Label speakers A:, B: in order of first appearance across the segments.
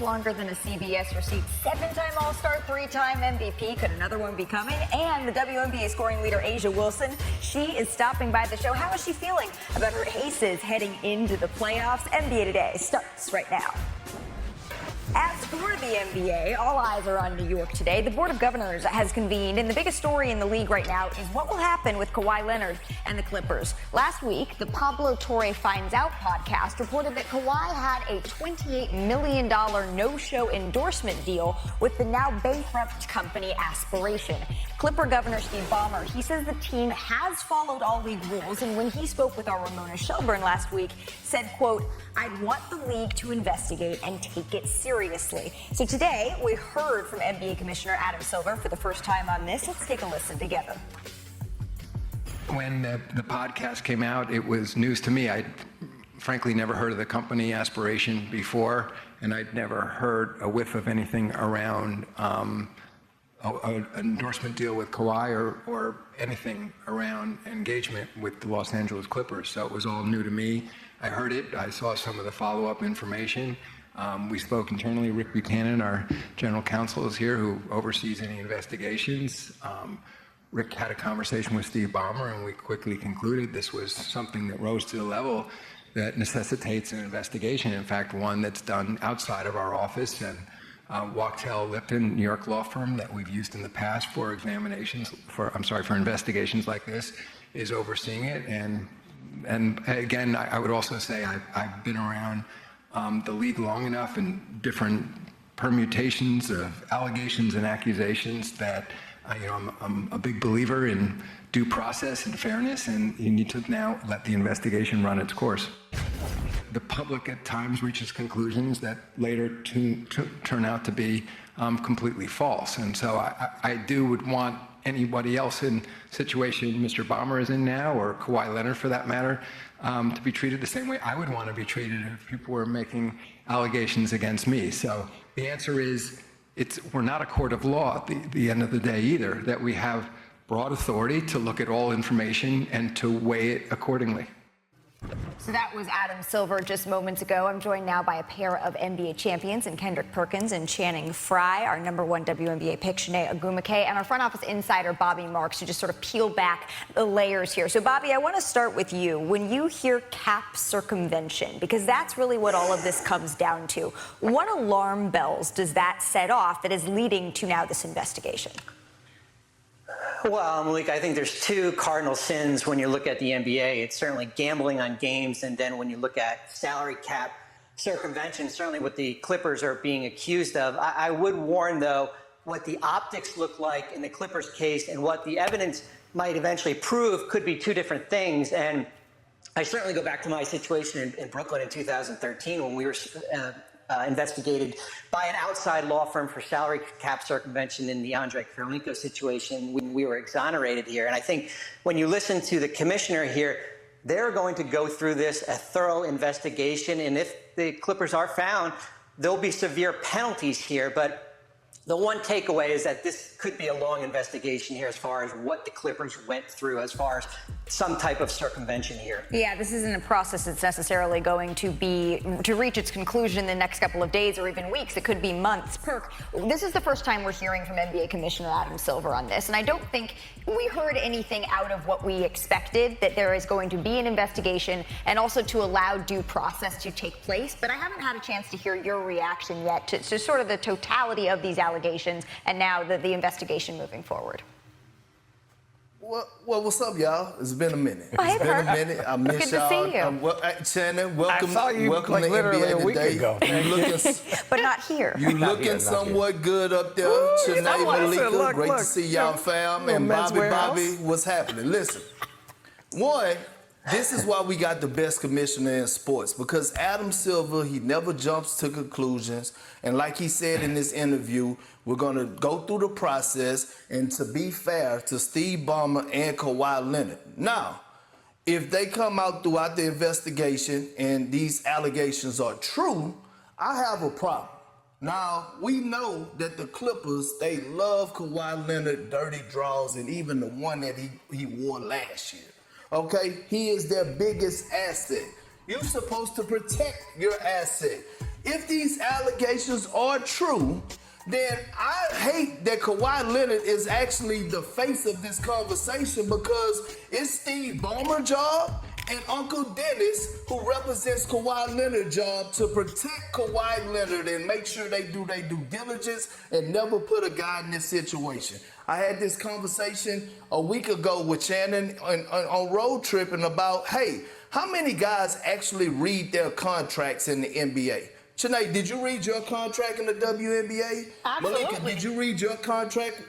A: longer than a CBS receipt. 7-time All-Star, 3-time MVP. Could another one be coming? And the WNBA scoring leader, A'ja Wilson, she is stopping by the show. How is she feeling about her Aces heading into the playoffs? NBA Today starts right now. As for the NBA, all eyes are on New York today. The Board of Governors has convened, and the biggest story in the league right now is what will happen with Kawhi Leonard and the Clippers. Last week, the Pablo Torre Finds Out podcast reported that Kawhi had a $28 million no-show endorsement deal with the now bankrupt company Aspiration. Clipper Governor Steve Ballmer, he says the team has followed all league rules, and when he spoke with our Ramona Shelburne last week, said, quote, "I'd want the league to investigate and take it seriously." So today, we heard from NBA Commissioner Adam Silver for the first time on this. Let's take a listen together.
B: When the podcast came out, it was news to me. I'd frankly never heard of the company Aspiration before, and I'd never heard a whiff of anything around an endorsement deal with Kawhi or anything around engagement with the Los Angeles Clippers. So it was all new to me. I heard it. I saw some of the follow-up information. We spoke internally. Rick Buchanan, our general counsel, is here, who oversees any investigations. Rick had a conversation with Steve Ballmer, and we quickly concluded this was something that rose to the level that necessitates an investigation. In fact, one that's done outside of our office. And Wachtell Lipton, New York law firm that we've used in the past for for investigations like this, is overseeing it. And again, I would also say I've been around the league long enough in different permutations of allegations and accusations that I'm a big believer in due process and fairness, and you need to now let the investigation run its course. The public at times reaches conclusions that later turn out to be completely false. And so I would want anybody else in the situation Mr. Ballmer is in now, or Kawhi Leonard for that matter, to be treated the same way I would want to be treated if people were making allegations against me. So the answer is we're not a court of law at the end of the day either, that we have broad authority to look at all information and to weigh it accordingly.
A: So that was Adam Silver just moments ago. I'm joined now by a pair of NBA champions in Kendrick Perkins and Channing Frye, our #1 WNBA pick, Shanae Ogwumike, and our front office insider, Bobby Marks, to just sort of peel back the layers here. So, Bobby, I want to start with you. When you hear cap circumvention, because that's really what all of this comes down to, what alarm bells does that set off that is leading to now this investigation?
C: Well, Malik, I think there's two cardinal sins when you look at the NBA. It's certainly gambling on games, and then when you look at salary cap circumvention, certainly what the Clippers are being accused of. I would warn, though, what the optics look like in the Clippers case and what the evidence might eventually prove could be two different things. And I certainly go back to my situation in Brooklyn in 2013 when we were investigated by an outside law firm for salary cap circumvention in the Andre Karolinko situation when we were exonerated here. And I think when you listen to the commissioner here, they're going to go through this, a thorough investigation. And if the Clippers are found, there'll be severe penalties here. But the one takeaway is that this could be a long investigation here as far as what the Clippers went through as far as some type of circumvention here.
A: Yeah, this isn't a process that's necessarily going to reach its conclusion in the next couple of days or even weeks. It could be months. Perk, this is the first time we're hearing from NBA Commissioner Adam Silver on this, and I don't think we heard anything out of what we expected, that there is going to be an investigation and also to allow due process to take place. But I haven't had a chance to hear your reaction yet to sort of the totality of these allegations and now the investigation moving forward.
D: Well, what's up, y'all? It's been a minute.
A: Oh, hey,
D: it's been a minute. I miss
A: Good
D: y'all.
A: to see you.
D: Shannon, welcome.
E: I saw you
D: welcome
E: like
D: to
E: literally
D: NBA
E: a week
D: today.
E: ago.
A: But not here.
D: You
E: Not
D: looking
E: here, not
D: somewhat good up there,
E: Ooh,
D: Shanae,
E: you know what? I said,
D: Malika. Great
E: look.
D: to see y'all, fam. And
E: Men's
D: Bobby,
E: Warehouse.
D: what's happening? Listen, one, this is why we got the best commissioner in sports, because Adam Silver, he never jumps to conclusions. And like he said in this interview, we're going to go through the process, and to be fair to Steve Ballmer and Kawhi Leonard. Now, if they come out throughout the investigation and these allegations are true, I have a problem. Now, we know that the Clippers, they love Kawhi Leonard dirty draws, and even the one that he wore last year. Okay? He is their biggest asset. You're supposed to protect your asset. If these allegations are true, then I hate that Kawhi Leonard is actually the face of this conversation, because it's Steve Ballmer's job and Uncle Dennis, who represents Kawhi Leonard's job, to protect Kawhi Leonard and make sure they do their due diligence and never put a guy in this situation. I had this conversation a week ago with Shannon on road tripping about, hey, how many guys actually read their contracts in the NBA? Shanae, did you read your contract in the WNBA?
E: Absolutely.
D: Malika, did you read your contract?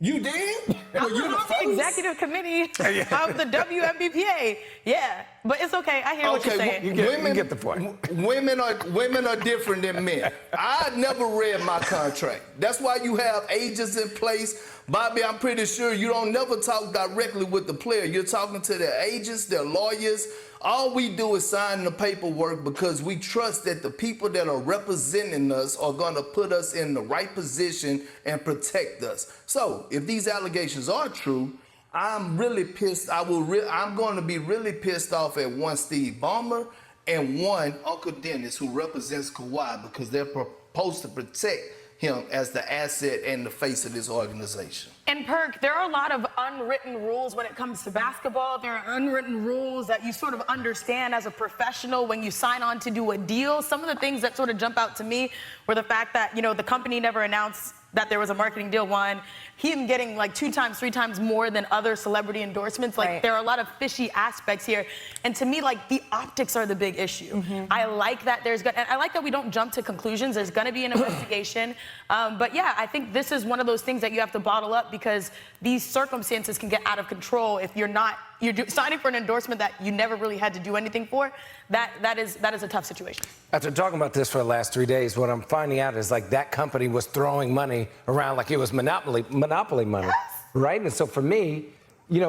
D: You did?
E: I'm
D: you
E: on the executive committee of the WNBPA. Yeah, but it's okay. I hear what you're saying.
F: You get the point.
D: Women are different than men. I never read my contract. That's why you have agents in place. Bobby, I'm pretty sure you don't never talk directly with the player. You're talking to their agents, their lawyers. All we do is sign the paperwork because we trust that the people that are representing us are going to put us in the right position and protect us. So if these allegations are true, I'm really pissed. I'm going to be really pissed off at one Steve Ballmer and one Uncle Dennis, who represents Kawhi, because they're supposed to protect him as the asset and the face of this organization.
E: And Perk, there are a lot of unwritten rules when it comes to basketball. There are unwritten rules that you sort of understand as a professional when you sign on to do a deal. Some of the things that sort of jump out to me were the fact that, the company never announced that there was a marketing deal. One, him getting like 2 times, 3 times more than other celebrity endorsements. Like, There are a lot of fishy aspects here. And to me, like, the optics are the big issue.
A: Mm-hmm.
E: I like that and I like that we don't jump to conclusions. There's going to be an investigation. But yeah, I think this is one of those things that you have to bottle up, because these circumstances can get out of control if you're signing for an endorsement that you never really had to do anything for. That is a tough situation.
F: After talking about this for the last 3 days, what I'm finding out is like that company was throwing money around like it was monopoly money, right? And so for me,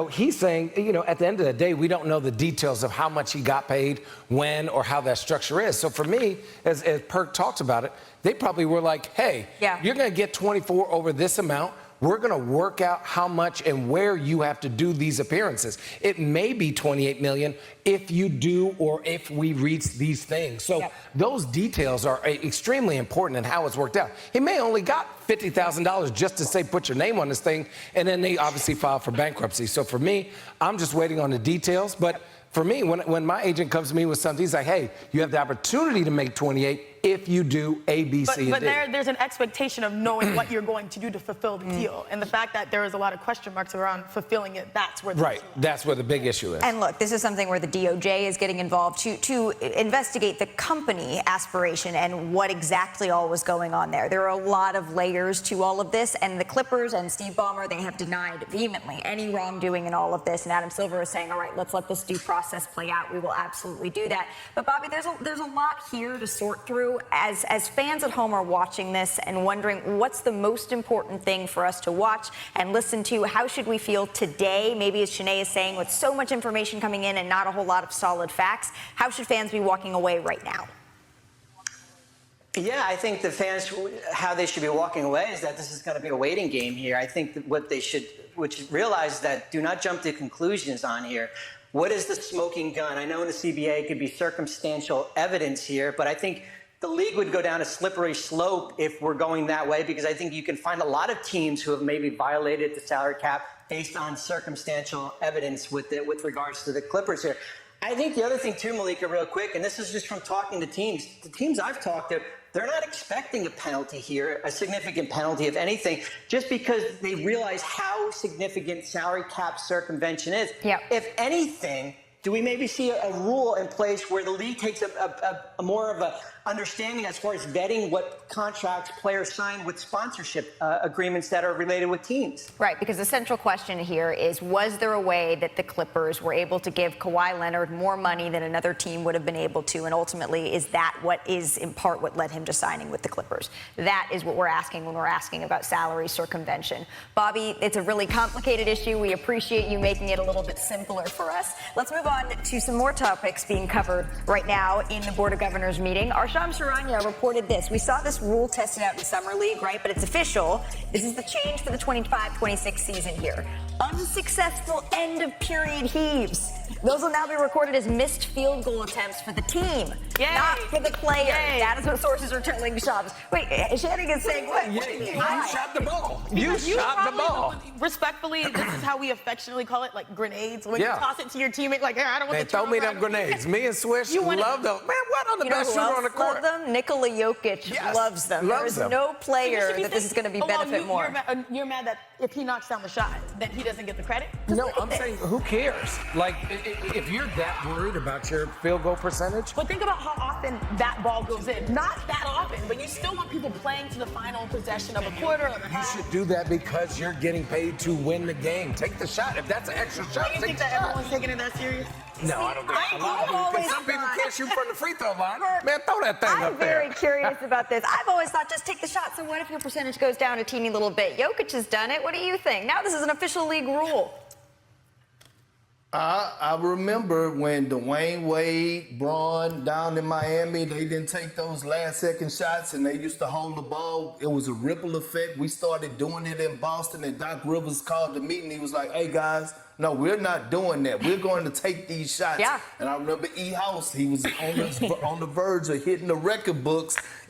F: he's saying, at the end of the day, we don't know the details of how much he got paid, when, or how that structure is. So for me, as Perk talks about it, they probably were like, hey, you're going to get 24 over this amount. We're going to work out how much and where you have to do these appearances. It may be $28 million if you do, or if we reach these things. So those details are extremely important in how it's worked out. He may only got $50,000 just to say, put your name on this thing, and then they obviously filed for bankruptcy. So for me, I'm just waiting on the details. But for me, when my agent comes to me with something, he's like, hey, you have the opportunity to make 28 if you do A, B, C, and D.
E: But there's an expectation of knowing what you're going to do to fulfill the deal. And the fact that there is a lot of question marks around fulfilling it, that's where
F: that's where the big issue is.
A: And look, this is something where the DOJ is getting involved to investigate the company aspiration and what exactly all was going on there. There are a lot of layers to all of this, and the Clippers and Steve Ballmer, they have denied vehemently any wrongdoing in all of this. And Adam Silver is saying, all right, let's let this due process play out. We will absolutely do that. But Bobby, there's a lot here to sort through. As fans at home are watching this and wondering what's the most important thing for us to watch and listen to, how should we feel today? Maybe as Shanae is saying, with so much information coming in and not a whole lot of solid facts, how should fans be walking away right now?
C: Yeah, I think the fans, how they should be walking away is that this is going to be a waiting game here. I think that what they should realize that do not jump to conclusions on here. What is the smoking gun? I know in the CBA it could be circumstantial evidence here, but I think the league would go down a slippery slope if we're going that way, because I think you can find a lot of teams who have maybe violated the salary cap based on circumstantial evidence with regards to the Clippers here. I think the other thing too, Malika, real quick, and this is just from talking to teams, the teams I've talked to, they're not expecting a penalty here, a significant penalty, if anything, just because they realize how significant salary cap circumvention is. If anything, do we maybe see a rule in place where the league takes a more of a understanding as far as vetting what contracts players sign with sponsorship agreements that are related with teams?
A: Right, because the central question here is, was there a way that the Clippers were able to give Kawhi Leonard more money than another team would have been able to? And ultimately, is that what is in part what led him to signing with the Clippers? That is what we're asking when we're asking about salary circumvention. Bobby, it's a really complicated issue. We appreciate you making it a little bit simpler for us. Let's move on to some more topics being covered right now in the Board of Governors meeting. Shams Charania reported this. We saw this rule tested out in Summer League, right? But it's official. This is the change for the 25-26 season here. unsuccessful end of period heaves. Those will now be recorded as missed field goal attempts for the team,
E: Yay.
A: not for the player.
E: Yay.
A: That is what sources are telling Shams. Wait, Shanigan's saying what? What do you mean?
F: You
A: Why?
F: shot the ball.
E: Because
F: You shot the
E: probably-
F: ball.
E: Respectfully, this is how we affectionately call it, like grenades. When
F: Yeah.
E: you toss it to your teammate, like, here, I don't want
F: Man,
E: the
F: throw me
E: turnover.
F: them grenades. Me and Swish
E: You wanna-
F: love those. Man, what on the
A: You know
F: best
A: who
F: shooter on the
A: else
F: court?
A: loves them? Nikola Jokic
F: Yes,
A: loves them.
F: loves
A: There is
F: them.
A: no
E: You
A: player
E: should be
A: that this is going to be
E: thinking,
A: benefit more.
E: You're mad that if he knocks down the shot, that he doesn't get the credit?
F: No, I'm saying, who cares? Like, if you're that worried about your field goal percentage,
E: But think about how often that ball goes in. Not that often, but you still want people playing to the final possession of a quarter or a
F: you
E: half.
F: should do that because you're getting paid to win the game. Take the shot. If that's an extra shot,
E: Do you
F: take
E: think
F: the
E: that
F: shot.
E: everyone's taking it that serious?
F: No, I don't think
E: Thank
F: a
E: you.
F: lot of
A: I've
F: people.
A: always
F: Some people
A: thought-
F: can't shoot from the free throw line. Man, throw that thing
A: I'm
F: up there.
A: very curious about this. I've always thought just take the shot. So what if your percentage goes down a teeny little bit? Jokic has done it. What do you think? Now this is an official league rule.
D: I remember when Dwayne Wade, Braun down in Miami, they didn't take those last-second shots, and they used to hold the ball. It was a ripple effect. We started doing it in Boston, and Doc Rivers called the meeting. He was like, "Hey guys, no, we're not doing that. We're going to take these shots."
A: Yeah.
D: And I remember E. House. He was on the verge of hitting the record books